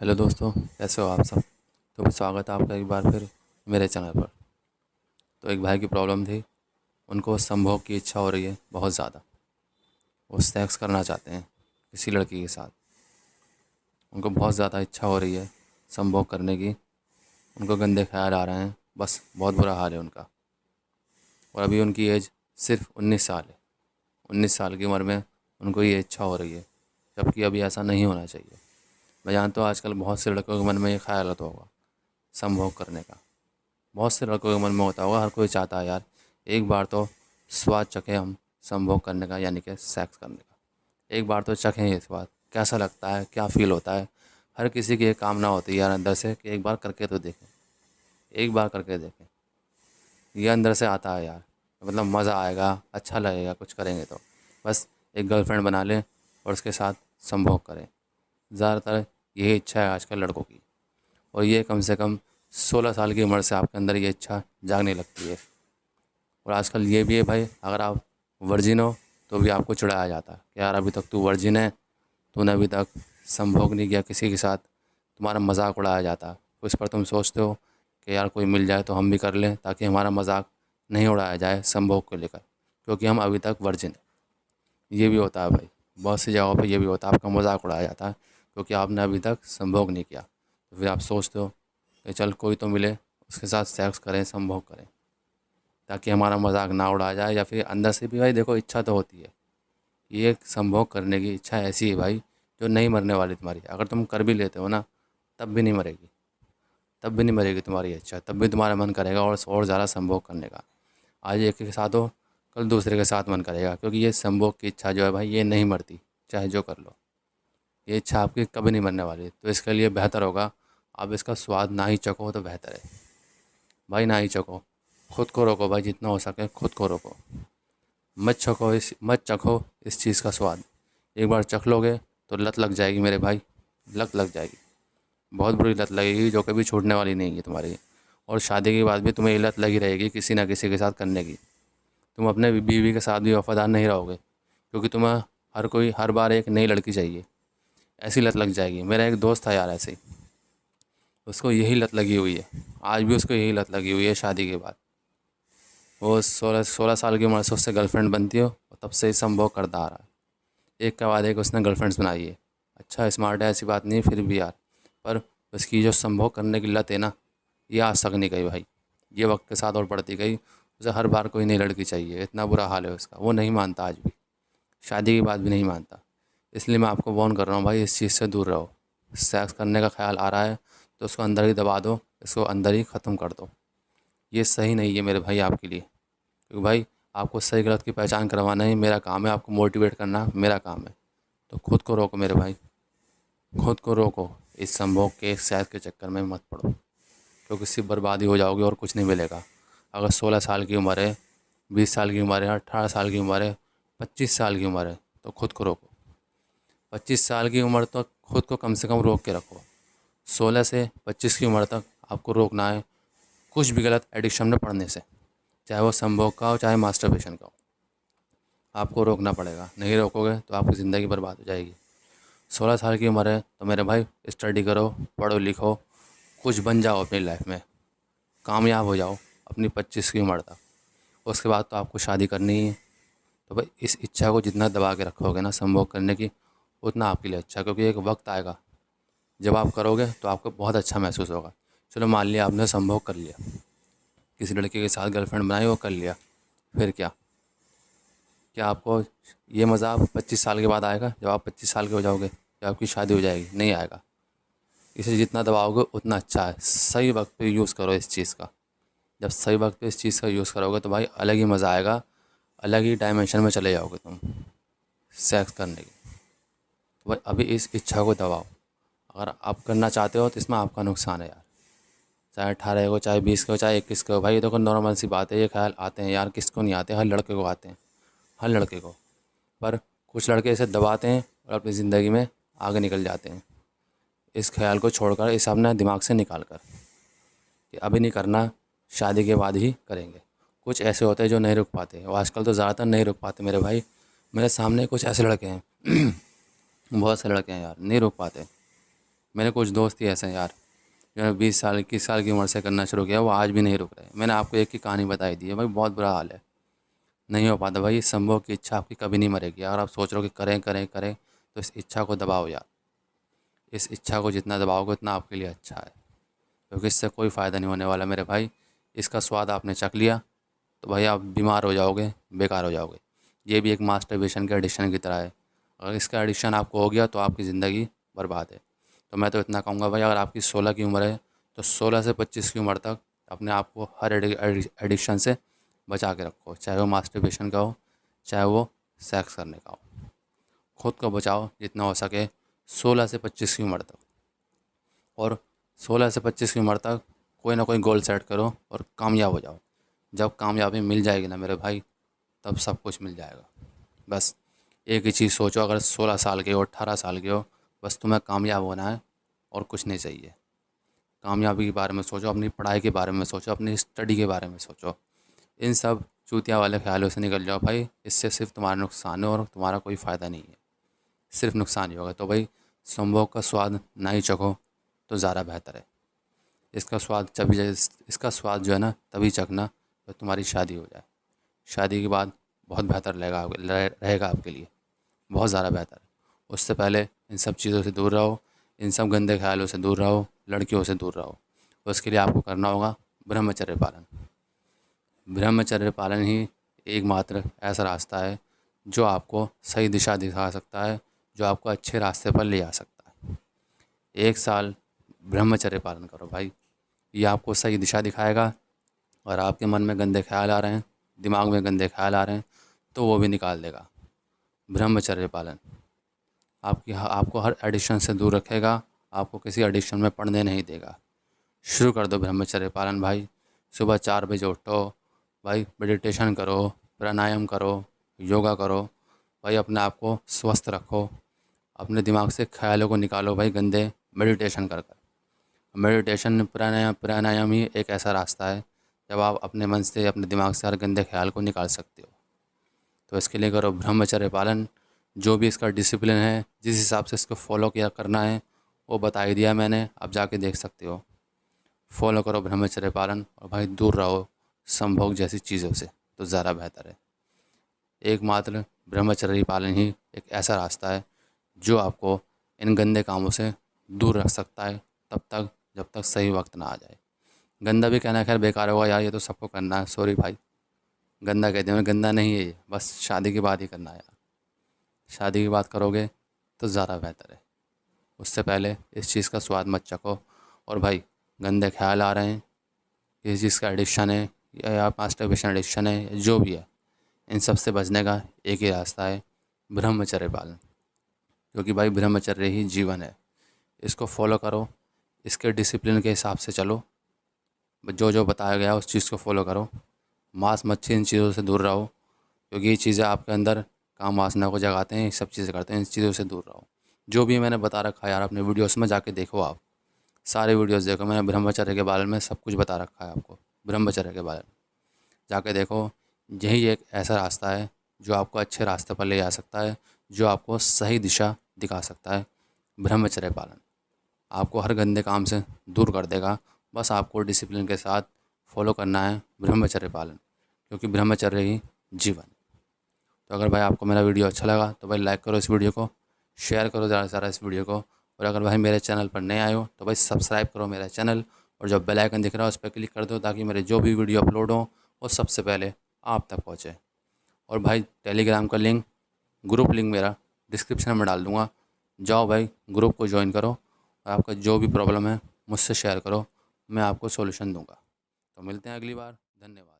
Hello दोस्तों, कैसे हो आप सब। तो स्वागत है आपका एक बार फिर मेरे चैनल पर। तो एक भाई की प्रॉब्लम थी, उनको संभोग की इच्छा हो रही है बहुत ज़्यादा। वो सेक्स करना चाहते हैं किसी लड़की के साथ। उनको बहुत ज़्यादा इच्छा हो रही है संभोग करने की। उनको गंदे ख्याल आ रहे हैं, बस बहुत बुरा हाल है उनका। और अभी उनकी एज सिर्फ 19 साल है। 19 साल की उम्र में उनको ये इच्छा हो रही है, जबकि अभी ऐसा नहीं होना चाहिए। मैं जानता हूँ आजकल बहुत से लड़कों के मन में ये ख्याल आता होगा संभोग करने का। बहुत से लड़कों के मन में होता होगा, हर कोई चाहता है यार एक बार तो स्वाद चखें हम संभोग करने का, यानी कि सेक्स करने का। एक बार तो चखें ये स्वाद, कैसा लगता है, क्या फ़ील होता है। हर किसी की एक कामना होती है यार अंदर से कि एक बार करके तो देखें, एक बार करके देखें। ये अंदर से आता है यार, मतलब मज़ा आएगा, अच्छा लगेगा कुछ करेंगे तो। बस एक गर्लफ्रेंड बना लें और उसके साथ संभोग करें। ज़्यादातर यही इच्छा है आजकल लड़कों की। और ये कम से कम 16 साल की उम्र से आपके अंदर ये इच्छा जागने लगती है। और आजकल ये भी है भाई, अगर आप वर्जिन हो तो भी आपको चिढ़ाया जाता है कि यार अभी तक तू वर्जिन है, तूने अभी तक संभोग नहीं किया किसी के साथ। तुम्हारा मजाक उड़ाया जाता है। तो इस पर तुम सोचते हो कि यार कोई मिल जाए तो हम भी कर लें, ताकि हमारा मजाक नहीं उड़ाया जाए संभोग को लेकर, क्योंकि हम अभी तक वर्जिन हैं। ये भी होता है भाई, बहुत सी जगहों पर ये भी होता है, आपका मजाक उड़ाया जाता है क्योंकि आपने अभी तक संभोग नहीं किया। तो फिर आप सोचते हो कि चल कोई तो मिले, उसके साथ सेक्स करें, संभोग करें, ताकि हमारा मजाक ना उड़ाया जाए। या फिर अंदर से भी भाई देखो, इच्छा तो होती है। ये एक संभोग करने की इच्छा ऐसी है भाई, जो नहीं मरने वाली तुम्हारी। अगर तुम कर भी लेते हो ना, तब भी नहीं मरेगी। तब भी नहीं मरेगी तुम्हारी इच्छा, तब भी तुम्हारा मन करेगा और ज़्यादा संभोग करने का। आज एक के साथ हो, कल दूसरे के साथ मन करेगा, क्योंकि ये संभोग की इच्छा जो है भाई, ये नहीं मरती, चाहे जो कर लो। ये इच्छा आपकी कभी नहीं मरने वाली। तो इसके लिए बेहतर होगा आप इसका स्वाद ना ही चखो तो बेहतर है भाई, ना ही चखो। खुद को रोको भाई, जितना हो सके खुद को रोको। मत चखो इस चीज़ का स्वाद। एक बार चख लोगे तो लत लग जाएगी मेरे भाई, लत लग जाएगी। बहुत बुरी लत लगेगी, जो कभी छूटने वाली नहीं है तुम्हारी। और शादी के बाद भी तुम्हें ये लत लगी रहेगी किसी ना किसी के साथ करने की। तुम अपने बीवी के साथ भी वफादार नहीं रहोगे, क्योंकि तुम्हें हर कोई हर बार एक नई लड़की चाहिए। ऐसी लत लग जाएगी। मेरा एक दोस्त था यार ऐसे ही, उसको यही लत लगी हुई है। आज भी उसको यही लत लगी हुई है शादी के बाद। वो 16 16 साल की उम्र से उससे गर्लफ्रेंड बनती हो, और तब से ही संभोग करता आ रहा है। एक के बाद एक उसने गर्लफ्रेंड्स बनाई है। अच्छा स्मार्ट है, ऐसी बात नहीं, फिर भी यार। पर उसकी जो संभोग करने की लत है ना, ये आज तक नहीं गई भाई। ये वक्त के साथ और बढ़ती गई। उसे हर बार कोई नई लड़की चाहिए, इतना बुरा हाल है उसका। वो नहीं मानता आज भी, शादी के बाद भी नहीं मानता। इसलिए मैं आपको वार्न कर रहा हूँ भाई, इस चीज़ से दूर रहो। सेक्स करने का ख्याल आ रहा है तो उसको अंदर ही दबा दो, इसको अंदर ही ख़त्म कर दो। ये सही नहीं है मेरे भाई आपके लिए, क्योंकि भाई आपको सही गलत की पहचान करवाना ही मेरा काम है, आपको मोटिवेट करना मेरा काम है। तो खुद को रोको मेरे भाई, खुद को रोको। इस संभोग के सेक्स के चक्कर में मत पड़ो, क्योंकि सिर्फ बर्बादी हो जाओगे और कुछ नहीं मिलेगा। अगर 16 साल की उम्र है, 20 साल की उम्र है, 18 साल की उम्र है, 25 साल की उम्र है, तो खुद को रोको। 25 साल की उम्र तक खुद को कम से कम रोक के रखो। 16 से 25 की उम्र तक आपको रोकना है कुछ भी गलत एडिक्शन में पड़ने से, चाहे वो संभोग का हो, चाहे मास्टरबेशन का हो। आपको रोकना पड़ेगा, नहीं रोकोगे तो आपकी ज़िंदगी बर्बाद हो जाएगी। 16 साल की उम्र है तो मेरे भाई स्टडी करो, पढ़ो लिखो, कुछ बन जाओ अपनी लाइफ में, कामयाब हो जाओ अपनी 25 की उम्र तक। उसके बाद तो आपको शादी करनी ही है। तो भाई इस इच्छा को जितना दबा के रखोगे ना संभोग करने की, उतना आपके लिए अच्छा, क्योंकि एक वक्त आएगा जब आप करोगे तो आपको बहुत अच्छा महसूस होगा। चलो मान लिया आपने संभोग कर लिया, किसी लड़के के साथ गर्लफ्रेंड बनाई, वो कर लिया, फिर क्या? क्या आपको ये मज़ा 25 साल के बाद आएगा, जब आप 25 साल के हो जाओगे, जब आपकी शादी हो जाएगी? नहीं आएगा। इसे जितना दबाओगे उतना अच्छा है। सही वक्त पे यूज़ करो इस चीज़ का। जब सही वक्त पे इस चीज़ का यूज़ करोगे तो भाई अलग ही मज़ा आएगा, अलग ही डायमेंशन में चले जाओगे तुम सेक्स करने की। तो भाई अभी इस इच्छा को दबाओ। अगर आप करना चाहते हो तो इसमें आपका नुकसान है यार। चाहे 18 को, चाहे 20 को, चाहे 21 को, भाई ये देखो नॉर्मल सी बात है। ये ख्याल आते हैं यार, किसको नहीं आते, हर लड़के को आते हैं, हर लड़के को। पर कुछ लड़के इसे दबाते हैं और अपनी ज़िंदगी में आगे निकल जाते हैं। इस ख्याल को छोड़कर, इस अपने दिमाग से निकाल कर कि अभी नहीं करना, शादी के बाद ही करेंगे। कुछ ऐसे होते हैं जो नहीं रुक पाते, और आजकल तो ज़्यादातर नहीं रुक पाते मेरे भाई। मेरे सामने कुछ ऐसे लड़के हैं बहुत से लड़के हैं यार, नहीं रुक पाते। मेरे कुछ दोस्त ही ऐसे हैं यार, जिन्होंने 20 साल 21 साल की उम्र से करना शुरू किया, वो आज भी नहीं रुक रहे। मैंने आपको एक ही कहानी बताई दी है भाई, बहुत बुरा हाल है। नहीं हो पाता भाई, इस संभव की इच्छा आपकी कभी नहीं मरेगी। अगर आप सोच रहे हो कि करें करें करें, तो इस इच्छा को दबाओ यार। इस इच्छा को जितना दबाओगे उतना आपके लिए अच्छा है, क्योंकि इससे कोई फ़ायदा नहीं होने वाला मेरे भाई। इसका स्वाद आपने चख लिया तो भाई आप बीमार हो जाओगे, बेकार हो जाओगे। ये भी एक मास्टरबेशन के एडिक्शन की तरह है। अगर इसका एडिक्शन आपको हो गया तो आपकी ज़िंदगी बर्बाद है। तो मैं तो इतना कहूँगा भाई, अगर आपकी 16 की उम्र है तो 16 से 25 की उम्र तक अपने आप को हर एडिक्शन से बचा के रखो, चाहे वो मास्टरबेशन का हो, चाहे वो सेक्स करने का हो। खुद को बचाओ जितना हो सके 16 से 25 की उम्र तक। और 16 से 25 की उम्र तक कोई ना कोई गोल सेट करो और कामयाब हो जाओ। जब कामयाबी मिल जाएगी ना मेरे भाई, तब सब कुछ मिल जाएगा। बस एक ही चीज़ सोचो, अगर 16 साल के हो, 18 साल के हो, बस तुम्हें कामयाब होना है और कुछ नहीं चाहिए। कामयाबी के बारे में सोचो, अपनी पढ़ाई के बारे में सोचो, अपनी स्टडी के बारे में सोचो। इन सब चूतिया वाले ख्यालों से निकल जाओ भाई, इससे सिर्फ तुम्हारा नुकसान है और तुम्हारा कोई फ़ायदा नहीं है, सिर्फ नुकसान ही होगा। तो भाई संभोग का स्वाद ना ही चखो तो ज़्यादा बेहतर है। इसका स्वाद तभी इसका स्वाद जो है ना तभी चखना जब तुम्हारी शादी हो जाए। शादी के बाद बहुत बेहतर रहेगा आपके लिए, बहुत ज़्यादा बेहतर। उससे पहले इन सब चीज़ों से दूर रहो, इन सब गंदे ख्यालों से दूर रहो, लड़कियों से दूर रहो। उसके लिए आपको करना होगा ब्रह्मचर्य पालन। ब्रह्मचर्य पालन ही एकमात्र ऐसा रास्ता है जो आपको सही दिशा दिखा सकता है, जो आपको अच्छे रास्ते पर ले जा सकता है। 1 साल ब्रह्मचर्य पालन करो भाई, ये आपको सही दिशा दिखाएगा। और आपके मन में गंदे ख्याल आ रहे हैं, दिमाग में गंदे ख्याल आ रहे हैं, तो वो भी निकाल देगा। ब्रह्मचर्य पालन आपको हर एडिक्शन से दूर रखेगा, आपको किसी एडिक्शन में पड़ने नहीं देगा। शुरू कर दो ब्रह्मचर्य पालन भाई। सुबह 4 बजे उठो भाई, मेडिटेशन करो, प्राणायाम करो, योगा करो भाई, अपने आप को स्वस्थ रखो। अपने दिमाग से ख्यालों को निकालो भाई गंदे, मेडिटेशन कर कर। मेडिटेशन प्राणायाम ही एक ऐसा रास्ता है जब आप अपने मन से, अपने दिमाग से हर गंदे ख्याल को निकाल सकते हो। तो इसके लिए करो ब्रह्मचर्य पालन। जो भी इसका डिसिप्लिन है, जिस हिसाब से इसको फॉलो किया करना है, वो बता ही दिया मैंने, आप जाके देख सकते हो। फॉलो करो ब्रह्मचर्य पालन और भाई दूर रहो संभोग जैसी चीज़ों से, तो ज़्यादा बेहतर है। एकमात्र ब्रह्मचर्य पालन ही एक ऐसा रास्ता है जो आपको इन गंदे कामों से दूर रख सकता है, तब तक जब तक सही वक्त ना आ जाए। गंदा भी कहना खैर बेकार होगा यार, ये तो सबको करना है, सॉरी भाई। गंदा कह दिया मैं, गंदा नहीं है ये, बस शादी के बाद ही करना है यार। शादी की बात करोगे तो ज़्यादा बेहतर है। उससे पहले इस चीज़ का स्वाद मत चखो। और भाई गंदे ख्याल आ रहे हैं, किसी चीज़ का एडिक्शन है, या मास्टरबेशन एडिक्शन है, या जो भी है, इन सब से बचने का एक ही रास्ता है, ब्रह्मचर्य पालन। क्योंकि भाई ब्रह्मचर्य ही जीवन है। इसको फॉलो करो, इसके डिसिप्लिन के हिसाब से चलो, जो जो बताया गया उस चीज़ को फॉलो करो। मांस मच्छी इन चीज़ों से दूर रहो, क्योंकि ये चीज़ें आपके अंदर काम वासना को जगाते हैं, ये सब चीज़ें करते हैं, इन चीज़ों से दूर रहो। जो भी मैंने बता रखा है यार अपने वीडियोस में, जाके देखो आप, सारे वीडियोस देखो, मैंने ब्रह्मचर्य के बारे में सब कुछ बता रखा है आपको। ब्रह्मचर्य के बारे में जाके देखो। यही एक ऐसा रास्ता है जो आपको अच्छे रास्ते पर ले जा सकता है, जो आपको सही दिशा दिखा सकता है। ब्रह्मचर्य पालन आपको हर गंदे काम से दूर कर देगा। बस आपको डिसिप्लिन के साथ फॉलो करना है ब्रह्मचर्य पालन, क्योंकि ब्रह्मचर्य ही जीवन है। तो अगर भाई आपको मेरा वीडियो अच्छा लगा तो भाई लाइक करो इस वीडियो को, शेयर करो ज़्यादा से ज़्यादा इस वीडियो को। और अगर भाई मेरे चैनल पर नए आए हो तो भाई सब्सक्राइब करो मेरा चैनल, और जो बेल आइकन दिख रहा है उस पर क्लिक कर दो, ताकि मेरे जो भी वीडियो अपलोड हो वो सबसे पहले आप तक पहुँचे। और भाई टेलीग्राम का लिंक, ग्रुप लिंक मेरा डिस्क्रिप्शन में डाल दूँगा, जाओ भाई ग्रुप को ज्वाइन करो, और आपका जो भी प्रॉब्लम है मुझसे शेयर करो, मैं आपको सॉल्यूशन दूंगा। तो मिलते हैं अगली बार, धन्यवाद।